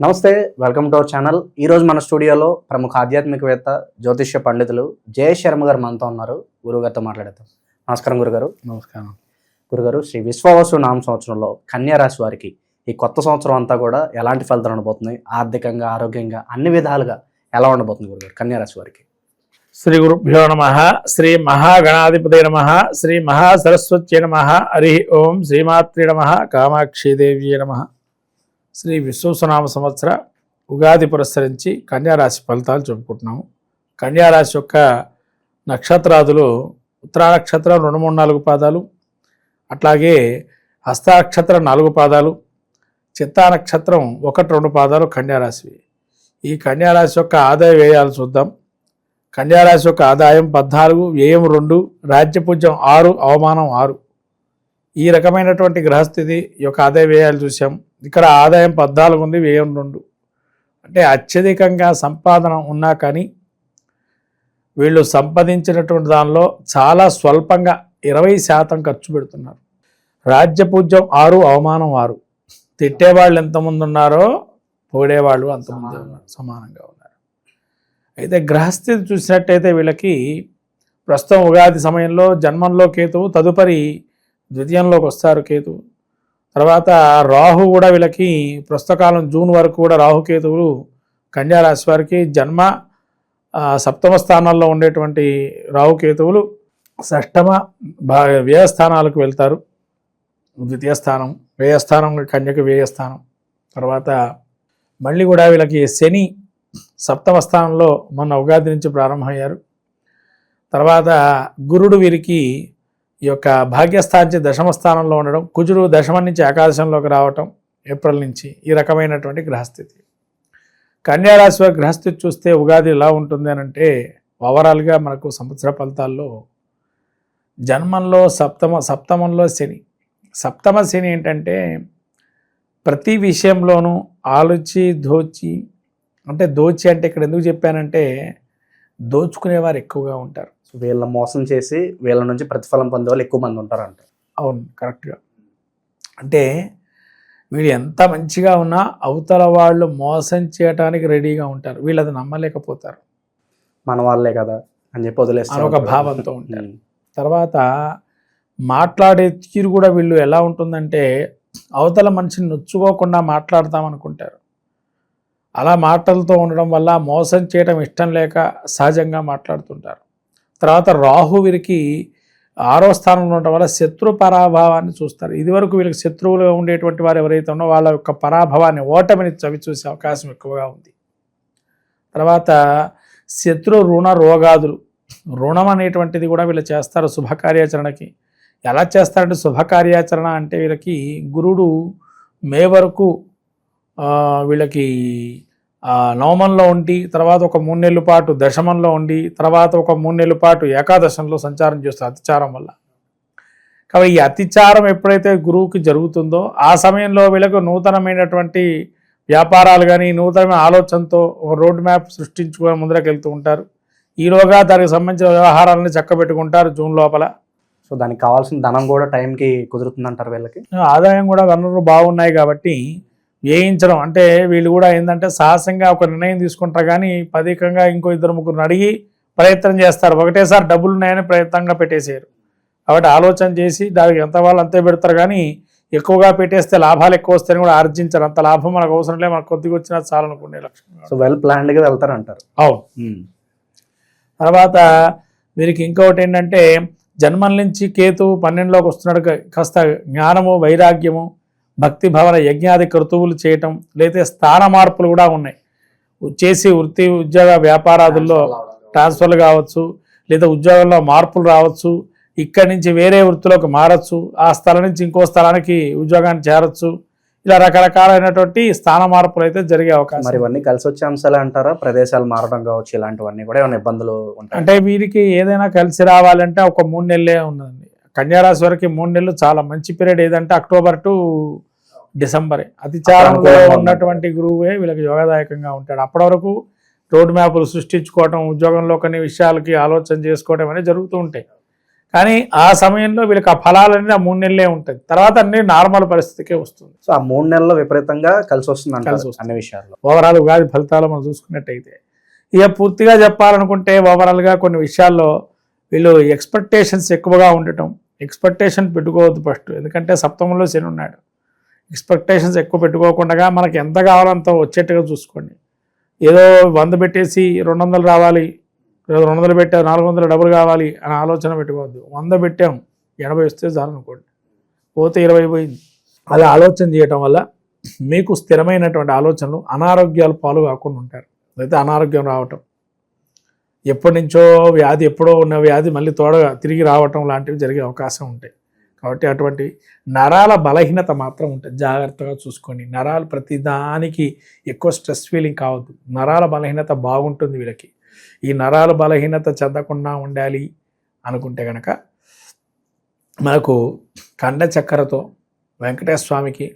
నమస్తే, welcome to our channel. ఈరోజు మన స్టూడియోలో ప్రముఖ ఆధ్యాత్మికవేత్త జ్యోతిష్య పండితులు జయేష్ శర్మ గారు మనతో ఉన్నారు. గురుగారితో మాట్లాడతాం. నమస్కారం గురుగారు. నమస్కారం గురుగారు, శ్రీ విశ్వావసు నామ సంవత్సరంలో కన్యా రాశి వారికి ఈ కొత్త సంవత్సరం అంతా కూడా ఎలాంటి ఫలితాలు ఉండబోతున్నాయి? ఆర్థికంగా, ఆరోగ్యంగా, అన్ని విధాలుగా ఎలా ఉండబోతుంది గురుగారు కన్యా రాశి వారికి? శ్రీ గురుభ్యో నమ. శ్రీ మహాగణాధిపతే నమ. శ్రీ మహాసరస్వత్యై నమ. హరి ఓం. శ్రీమాత్రే నమ. కామాక్షీదేవ్యే నమ. శ్రీ విశ్వవసునామ సంవత్సర ఉగాది పురస్కరించి కన్యారాశి ఫలితాలు చెప్పుకుంటున్నాము. కన్యారాశి యొక్క నక్షత్రాదులు ఉత్తరా నక్షత్రం 2, 3, 4 పాదాలు, అట్లాగే హస్త నక్షత్రం 4 పాదాలు, చిత్తా నక్షత్రం 1, 2 పాదాలు కన్యారాశి. ఈ కన్యారాశి యొక్క ఆదాయ వ్యయాలు చూద్దాం. కన్యారాశి యొక్క ఆదాయం 14, వ్యయం 2, రాజ్యపూజ్యం 6, అవమానం 6. ఈ రకమైనటువంటి గ్రహస్థితి యొక్క ఆదాయ వ్యయాలు చూసాం. ఇక్కడ ఆదాయం 14 ఉంది, వ్యయం 2. అంటే అత్యధికంగా సంపాదన ఉన్నా కానీ వీళ్ళు సంపాదించినటువంటి దానిలో చాలా స్వల్పంగా 20% ఖర్చు పెడుతున్నారు. రాజ్యపూజ్యం 6, అవమానం 6. తిట్టేవాళ్ళు ఎంతమంది ఉన్నారో పొగిడేవాళ్ళు అంతమంది ఉన్నారు, సమానంగా ఉన్నారు. అయితే గ్రహస్థితి చూసినట్టయితే వీళ్ళకి ప్రస్తుతం ఉగాది సమయంలో జన్మంలో కేతువు, తదుపరి ద్వితీయంలోకి వస్తారు కేతువు. తర్వాత రాహు కూడా వీళ్ళకి ప్రస్తుతకాలం జూన్ వరకు కూడా రాహుకేతువులు కన్యారాశి వారికి జన్మ సప్తమ స్థానాల్లో ఉండేటువంటి రాహుకేతువులు షష్టమ వ్యయస్థానాలకు వెళ్తారు. ద్వితీయ స్థానం వ్యయస్థానం, కన్యకు వ్యయస్థానం. తర్వాత మళ్ళీ కూడా వీళ్ళకి శని సప్తమ స్థానంలో మొన్న ఉగాది నుంచి ప్రారంభమయ్యారు. తర్వాత గురుడు వీరికి ఈ యొక్క భాగ్యస్థానం నుంచి దశమ స్థానంలో ఉండడం, కుజుడు దశమం నుంచి ఏకాదశంలోకి రావటం ఏప్రిల్ నుంచి. ఈ రకమైనటువంటి గ్రహస్థితి. కన్యారాశి వారి గ్రహస్థితి చూస్తే ఉగాది ఎలా ఉంటుంది అని అంటే, ఓవరాల్గా మనకు సంవత్సర ఫలితాల్లో జన్మంలో సప్తమంలో శని. సప్తమ శని ఏంటంటే ప్రతి విషయంలోనూ ఆలోచి దోచి, అంటే దోచి అంటే ఇక్కడ ఎందుకు చెప్పానంటే దోచుకునేవారు ఎక్కువగా ఉంటారు. వీళ్ళ మోసం చేసి వీళ్ళ నుంచి ప్రతిఫలం పొందే వాళ్ళు ఎక్కువ మంది ఉంటారంట. అవును, కరెక్ట్గా. అంటే వీళ్ళు ఎంత మంచిగా ఉన్నా అవతల వాళ్ళు మోసం చేయడానికి రెడీగా ఉంటారు. వీళ్ళు అది నమ్మలేకపోతారు. మన వాళ్ళే కదా అని చెప్పి వదిలేస్తారు, ఒక భావంతో ఉంటారు. తర్వాత మాట్లాడే తీరు కూడా వీళ్ళు ఎలా ఉంటుందంటే అవతల మనిషిని నొచ్చుకోకుండా మాట్లాడతామనుకుంటారు. అలా మాటలతో ఉండడం వల్ల మోసం చేయడం ఇష్టం లేక సహజంగా మాట్లాడుతుంటారు. తర్వాత రాహు వీరికి 6వ స్థానంలో ఉండడం వల్ల శత్రు పరాభవాన్ని చూస్తారు. ఇదివరకు వీళ్ళకి శత్రువులుగా ఉండేటువంటి వారు ఎవరైతే ఉన్నారో వాళ్ళ యొక్క పరాభవాన్ని, ఓటమిని చవి చూసే అవకాశం ఎక్కువగా ఉంది. తర్వాత శత్రు రుణ రోగాదులు, రుణం అనేటువంటిది కూడా వీళ్ళు చేస్తారు శుభకార్యాచరణకి. ఎలా చేస్తారంటే శుభకార్యాచరణ అంటే వీళ్ళకి గురుడు మే వరకు వీళ్ళకి నవమంలో ఉండి, తర్వాత ఒక 3 నెలల పాటు దశమంలో ఉండి, తర్వాత ఒక 3 నెలల పాటు ఏకాదశంలో సంచారం చేస్తారు అతిచారం వల్ల. కాబట్టి ఈ అతిచారం ఎప్పుడైతే గురువుకి జరుగుతుందో ఆ సమయంలో వీళ్ళకు నూతనమైనటువంటి వ్యాపారాలు కానీ నూతనమైన ఆలోచనతో ఒక రోడ్ మ్యాప్ సృష్టించుకొని ముందరకు వెళ్తూ ఉంటారు. ఈలోగా దానికి సంబంధించిన వ్యవహారాలను చక్కబెట్టుకుంటారు జూన్ లోపల. సో దానికి కావాల్సిన ధనం కూడా టైంకి కుదురుతుందంటారు. వీళ్ళకి ఆదాయం కూడా వనరులు బాగున్నాయి కాబట్టి వ్యయించడం అంటే వీళ్ళు కూడా ఏంటంటే సాహసంగా ఒక నిర్ణయం తీసుకుంటారు, కానీ పదికంగా ఇంకో 2-3 అడిగి ప్రయత్నం చేస్తారు. ఒకటేసారి డబ్బులు ఉన్నాయని ప్రయత్నంగా పెట్టేసారు. కాబట్టి ఆలోచన చేసి దానికి ఎంత వాళ్ళు అంతే పెడతారు, కానీ ఎక్కువగా పెట్టేస్తే లాభాలు ఎక్కువ వస్తాయని కూడా ఆర్జించారు. అంత లాభం మనకు అవసరం లేదు, మనకు కొద్దిగా వచ్చినా చాలనుకునే లక్ష్యం. సో వెల్ ప్లాన్డ్గా వెళ్తారంటారు. అవును. తర్వాత వీరికి ఇంకొకటి ఏంటంటే జన్మల నుంచి కేతువు 12లోకి వస్తున్నాడు. కాస్త జ్ఞానము, వైరాగ్యము, భక్తి భావన, యజ్ఞాది కృతువులు చేయటం, లేదా స్థాన మార్పులు కూడా ఉన్నాయి. చేసి వృత్తి, ఉద్యోగ, వ్యాపారాదుల్లో ట్రాన్స్ఫర్లు కావచ్చు, లేదా ఉద్యోగంలో మార్పులు రావచ్చు. ఇక్కడి నుంచి వేరే వృత్తిలోకి మారచ్చు, ఆ స్థలం నుంచి ఇంకో స్థలానికి ఉద్యోగాన్ని చేరచ్చు. ఇలా రకరకాలైనటువంటి స్థాన మార్పులు అయితే జరిగే అవకాశం. మరి ఇవన్నీ కలిసి వచ్చే అంశాలు అంటారా? ప్రదేశాలు మారడం కావచ్చు, ఇలాంటివన్నీ కూడా ఏమైనా ఇబ్బందులు ఉంటాయి అంటే వీరికి ఏదైనా కలిసి రావాలంటే ఒక 3 నెలలే ఉందండి. కన్యారాశి వరకు 3 నెలలు చాలా మంచి పీరియడ్. ఏదంటే అక్టోబర్ టు డిసెంబరే. అతిచారంలో ఉన్నటువంటి గురువే వీళ్ళకి యోగదాయకంగా ఉంటాడు. అప్పటి వరకు రోడ్ మ్యాప్లు సృష్టించుకోవటం, ఉద్యోగంలో కొన్ని విషయాలకి ఆలోచన చేసుకోవడం అనేది జరుగుతూ ఉంటాయి. కానీ ఆ సమయంలో వీళ్ళకి ఆ ఫలాలు అనేది ఆ 3 నెలలే ఉంటుంది, తర్వాత అన్ని నార్మల్ పరిస్థితికే వస్తుంది. సో ఆ 3 నెలల్లో విపరీతంగా కలిసి వస్తుంది అంటారు కలిసి వస్తుంది. అన్ని విషయాల్లో. ఓవరాల్ ఉగాది ఫలితాలు మనం చూసుకున్నట్టయితే ఇక పూర్తిగా చెప్పాలనుకుంటే ఓవరాల్గా కొన్ని విషయాల్లో వీళ్ళు ఎక్స్పెక్టేషన్స్ ఎక్కువగా ఉండటం. ఎక్స్పెక్టేషన్ పెట్టుకోవద్దు ఫస్ట్, ఎందుకంటే సప్తమంలో శని ఉన్నాడు. ఎక్స్పెక్టేషన్స్ ఎక్కువ పెట్టుకోకుండా మనకి ఎంత కావాలో అంత వచ్చేట్టుగా చూసుకోండి. ఏదో 100 పెట్టేసి 200 రావాలి, 200 పెట్టాం 400 డబ్బులు కావాలి అని ఆలోచన పెట్టుకోవద్దు. 100 పెట్టాం 80 వస్తే చాలు అనుకోండి, పోతే 20 పోయింది. అలా ఆలోచన చేయటం వల్ల మీకు స్థిరమైనటువంటి ఆలోచనలు, అనారోగ్యాలు పాలు కాకుండా ఉంటారు. అయితే అనారోగ్యం రావటం, ఎప్పటి నుంచో వ్యాధి, ఎప్పుడో ఉన్న వ్యాధి మళ్ళీ తోడగా తిరిగి రావటం లాంటివి జరిగే అవకాశం ఉంటాయి. కాబట్టి అటువంటి నరాల బలహీనత మాత్రం ఉంటుంది, జాగ్రత్తగా చూసుకోండి. నరాలు ప్రతిదానికి ఎక్కువ స్ట్రెస్ ఫీలింగ్ కావద్దు. నరాల బలహీనత బాగుంటుంది వీళ్ళకి. ఈ నరాల బలహీనత చెందకుండా ఉండాలి అనుకుంటే కనుక మనకు కండ చక్కెరతో వెంకటేశ్వర స్వామికి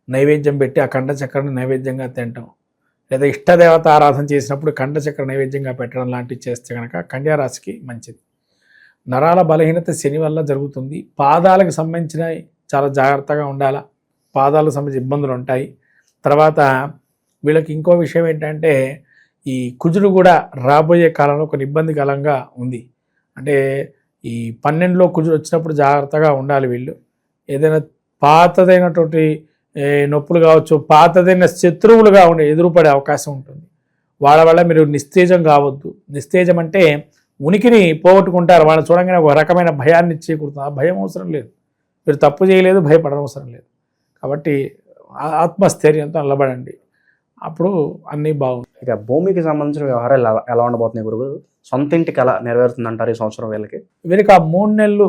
నైవేద్యం పెట్టి ఆ కండ చక్కెరను నైవేద్యంగా తినటం, లేదా ఇష్టదేవత ఆరాధన చేసినప్పుడు కండ చక్కెర నైవేద్యంగా పెట్టడం లాంటివి చేస్తే కనుక కన్యా రాశికి మంచిది. నరాల బలహీనత శని వల్ల జరుగుతుంది. పాదాలకు సంబంధించిన చాలా జాగ్రత్తగా ఉండాలా, పాదాలకు సంబంధించిన ఇబ్బందులు ఉంటాయి. తర్వాత వీళ్ళకి ఇంకో విషయం ఏంటంటే ఈ కుజుడు కూడా రాబోయే కాలంలో కొన్ని ఇబ్బందికరంగా ఉంది. అంటే ఈ 12లో కుజుడు వచ్చినప్పుడు జాగ్రత్తగా ఉండాలి వీళ్ళు. ఏదైనా పాతదైనటువంటి నొప్పులు కావచ్చు, పాతదైన శత్రువులుగా ఉండే ఎదురుపడే అవకాశం ఉంటుంది. వాళ్ళ వల్ల మీరు నిస్తేజం కావద్దు. నిస్తేజం అంటే ఉనికిని పోగొట్టుకుంటారు. వాళ్ళని చూడంగానే ఒక రకమైన భయాన్ని ఇచ్చేకూడుతుంది. ఆ భయం అవసరం లేదు, మీరు తప్పు చేయలేదు, భయపడనవసరం లేదు. కాబట్టి ఆత్మస్థైర్యంతో నిలబడండి, అప్పుడు అన్నీ బాగుంటాయి. ఇక భూమికి సంబంధించిన వ్యవహారాలు ఎలా ఉండబోతున్నాయి గురువు? సొంత ఇంటికి ఎలా నెరవేరుతుంది అంటారు ఈ సంవత్సరం వీళ్ళకి? వీరికి ఆ 3 నెలలు,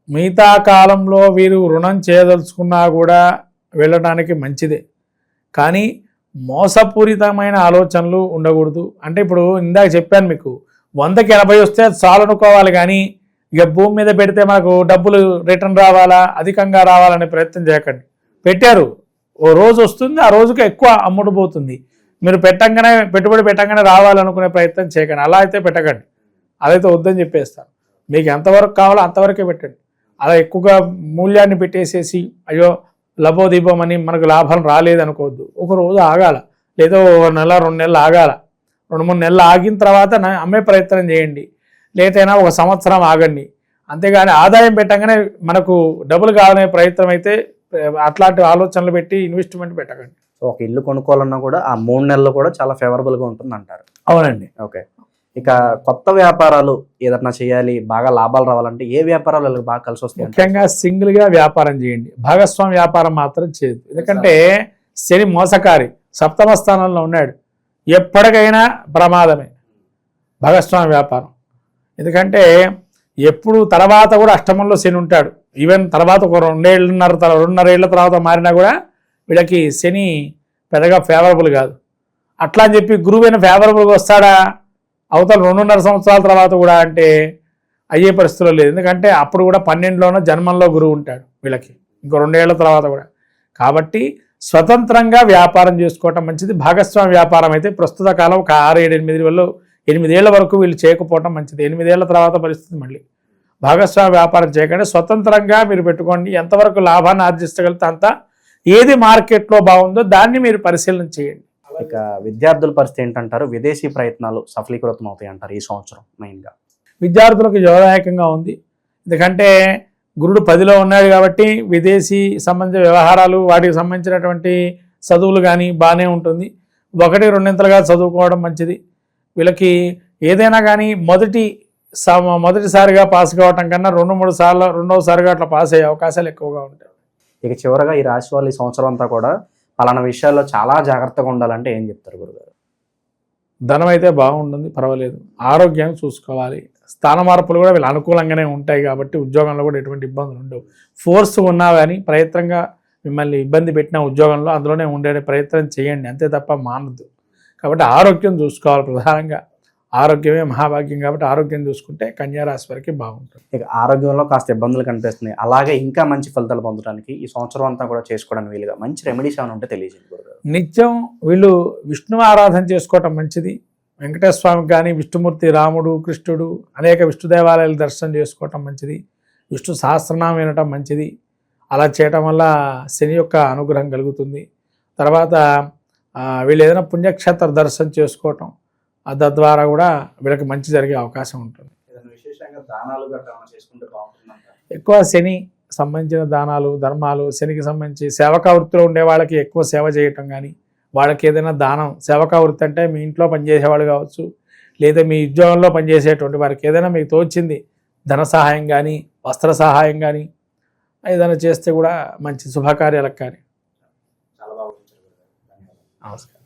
మిగతా కాలంలో వీరు రుణం చేయదలుచుకున్నా కూడా వెళ్ళడానికి మంచిదే. కానీ మోసపూరితమైన ఆలోచనలు ఉండకూడదు. అంటే ఇప్పుడు ఇందాక చెప్పాను మీకు, 100కి 80 వస్తే చాలు అనుకోవాలి. కానీ ఇక భూమి మీద పెడితే మనకు డబ్బులు రిటర్న్ రావాలా, అధికంగా రావాలనే ప్రయత్నం చేయకండి. పెట్టారు, ఓ రోజు వస్తుంది, ఆ రోజుకి ఎక్కువ అమ్ముడు పోతుంది. మీరు పెట్టుబడి పెట్టంగానే రావాలనుకునే ప్రయత్నం చేయకండి. అలా అయితే పెట్టకండి, అదైతే వద్దని చెప్పేస్తాను. మీకు ఎంతవరకు కావాలో అంతవరకే పెట్టండి. అలా ఎక్కువగా మూల్యాన్ని పెట్టేసేసి అయ్యో లభోదీపం అని మనకు లాభం రాలేదనుకోవద్దు. ఒక రోజు ఆగాల, లేదా 1 నెల 2 నెలలు ఆగాల. 2-3 నెలలు ఆగిన తర్వాత అమ్మే ప్రయత్నం చేయండి. లేదైనా 1 సంవత్సరం ఆగండి. అంతేగాని ఆదాయం పెట్టగానే మనకు డబ్బులు కావాలనే ప్రయత్నం అయితే అట్లాంటి ఆలోచనలు పెట్టి ఇన్వెస్ట్మెంట్ పెట్టకండి. సో ఒక ఇల్లు కొనుక్కోవాలన్నా కూడా ఆ 3 నెలలు కూడా చాలా ఫేవరబుల్గా ఉంటుంది అంటారు. అవునండి. ఓకే. ఇక కొత్త వ్యాపారాలు ఏదన్నా చేయాలి, బాగా లాభాలు రావాలంటే ఏ వ్యాపారాలు వీళ్ళకి బాగా కలిసి వస్తాయి? ముఖ్యంగా సింగిల్గా వ్యాపారం చేయండి, భాగస్వామి వ్యాపారం మాత్రం చేయదు. ఎందుకంటే శని మోసకారి, 7వ స్థానంలో ఉన్నాడు. ఎప్పటికైనా ప్రమాదమే భాగస్వామి వ్యాపారం. ఎందుకంటే ఎప్పుడు తర్వాత కూడా అష్టమంలో శని ఉంటాడు. ఈవెన్ తర్వాత ఒక 2.5 ఏళ్ల తర్వాత మారినా కూడా వీళ్ళకి శని పెద్దగా ఫేవరబుల్ కాదు. అట్లా అని చెప్పి గురువైన ఫేవరబుల్గా వస్తాడా అవతల 2.5 సంవత్సరాల తర్వాత కూడా అంటే అయ్యే పరిస్థితుల్లో లేదు. ఎందుకంటే అప్పుడు కూడా 12లోనో జన్మంలో గురువు ఉంటాడు వీళ్ళకి, ఇంకో 2 ఏళ్ల తర్వాత కూడా. కాబట్టి స్వతంత్రంగా వ్యాపారం చేసుకోవటం మంచిది. భాగస్వామి వ్యాపారం అయితే ప్రస్తుత కాలం ఒక 6-8 ఏళ్ల వరకు వీళ్ళు చేయకపోవటం మంచిది. 8 ఏళ్ల తర్వాత పరిస్థితి మళ్ళీ భాగస్వామి వ్యాపారం చేయకుండా స్వతంత్రంగా మీరు పెట్టుకోండి. ఎంతవరకు లాభాన్ని ఆర్జించగలిగితే అంత, ఏది మార్కెట్లో బాగుందో దాన్ని మీరు పరిశీలన చేయండి. ఇక విద్యార్థుల పరిస్థితి ఏంటంటారు? విదేశీ ప్రయత్నాలు సఫలీకృతం అవుతాయి అంటారు ఈ సంవత్సరం మెయిన్గా? విద్యార్థులకు యోగదాయకంగా ఉంది. ఎందుకంటే గురుడు 10లో ఉన్నాడు కాబట్టి విదేశీ సంబంధించిన వ్యవహారాలు, వాటికి సంబంధించినటువంటి చదువులు కానీ బాగానే ఉంటుంది. 1-2 చదువుకోవడం మంచిది. వీళ్ళకి ఏదైనా కానీ మొదటిసారిగా పాస్ కావటం కన్నా 2-3 సార్లు రెండవసారిగా అట్లా పాస్ అయ్యే అవకాశాలు ఎక్కువగా ఉంటాయి. ఇక చివరగా ఈ రాశి వాళ్ళు ఈ సంవత్సరం అంతా కూడా పలానా విషయాల్లో చాలా జాగ్రత్తగా ఉండాలంటే ఏం చెప్తారు గురుగారు? ధనం అయితే బాగుంటుంది, పర్వాలేదు. ఆరోగ్యాన్ని చూసుకోవాలి. స్థాన మార్పులు కూడా వీళ్ళు అనుకూలంగానే ఉంటాయి కాబట్టి ఉద్యోగంలో కూడా ఎటువంటి ఇబ్బందులు ఉండవు. ఫోర్స్ ఉన్నా కానీ ప్రయత్నంగా మిమ్మల్ని ఇబ్బంది పెట్టిన ఉద్యోగంలో అందులోనే ఉండే ప్రయత్నం చేయండి, అంతే తప్ప మానద్దు. కాబట్టి ఆరోగ్యం చూసుకోవాలి ప్రధానంగా. ఆరోగ్యమే మహాభాగ్యం కాబట్టి ఆరోగ్యం చూసుకుంటే కన్యా రాశి వారికి బాగుంటుంది. ఇక ఆరోగ్యంలో కాస్త ఇబ్బందులు కనిపిస్తున్నాయి, అలాగే ఇంకా మంచి ఫలితాలు పొందడానికి ఈ సంవత్సరం అంతా కూడా చేసుకోవడానికి వీలుగా మంచి రెమెడీస్ ఏమైనా ఉంటే తెలియజేయండి గురుగారు. నిత్యం వీళ్ళు విష్ణువు ఆరాధన చేసుకోవటం మంచిది. వెంకటేశ్వర స్వామికి కానీ, విష్ణుమూర్తి, రాముడు, కృష్ణుడు, అనేక విష్ణు దేవాలయాలు దర్శనం చేసుకోవటం మంచిది. విష్ణు సహస్రనామం వినటం మంచిది. అలా చేయటం వల్ల శని యొక్క అనుగ్రహం కలుగుతుంది. తర్వాత వీళ్ళు ఏదైనా పుణ్యక్షేత్ర దర్శనం చేసుకోవటం తద్వారా కూడా వీళ్ళకి మంచి జరిగే అవకాశం ఉంటుంది. విశేషంగా దానాలు గట్రా చేసుకుంటే బాగుంటుందంట. ఎక్కువ శని సంబంధించిన దానాలు ధర్మాలు, శనికి సంబంధించి సేవకా వృత్తిలో ఉండే వాళ్ళకి ఎక్కువ సేవ చేయటం కానీ, వాళ్ళకి ఏదైనా దానం, సేవకా వృత్తి అంటే మీ ఇంట్లో పనిచేసేవాళ్ళు కావచ్చు, లేదా మీ ఉద్యోగంలో పనిచేసేటువంటి వారికి ఏదైనా మీకు తోచింది ధన సహాయం కానీ, వస్త్ర సహాయం కానీ ఏదైనా చేస్తే కూడా మంచి శుభకార్యాలకు కానీ. చాలా బాగుంది. నమస్కారం.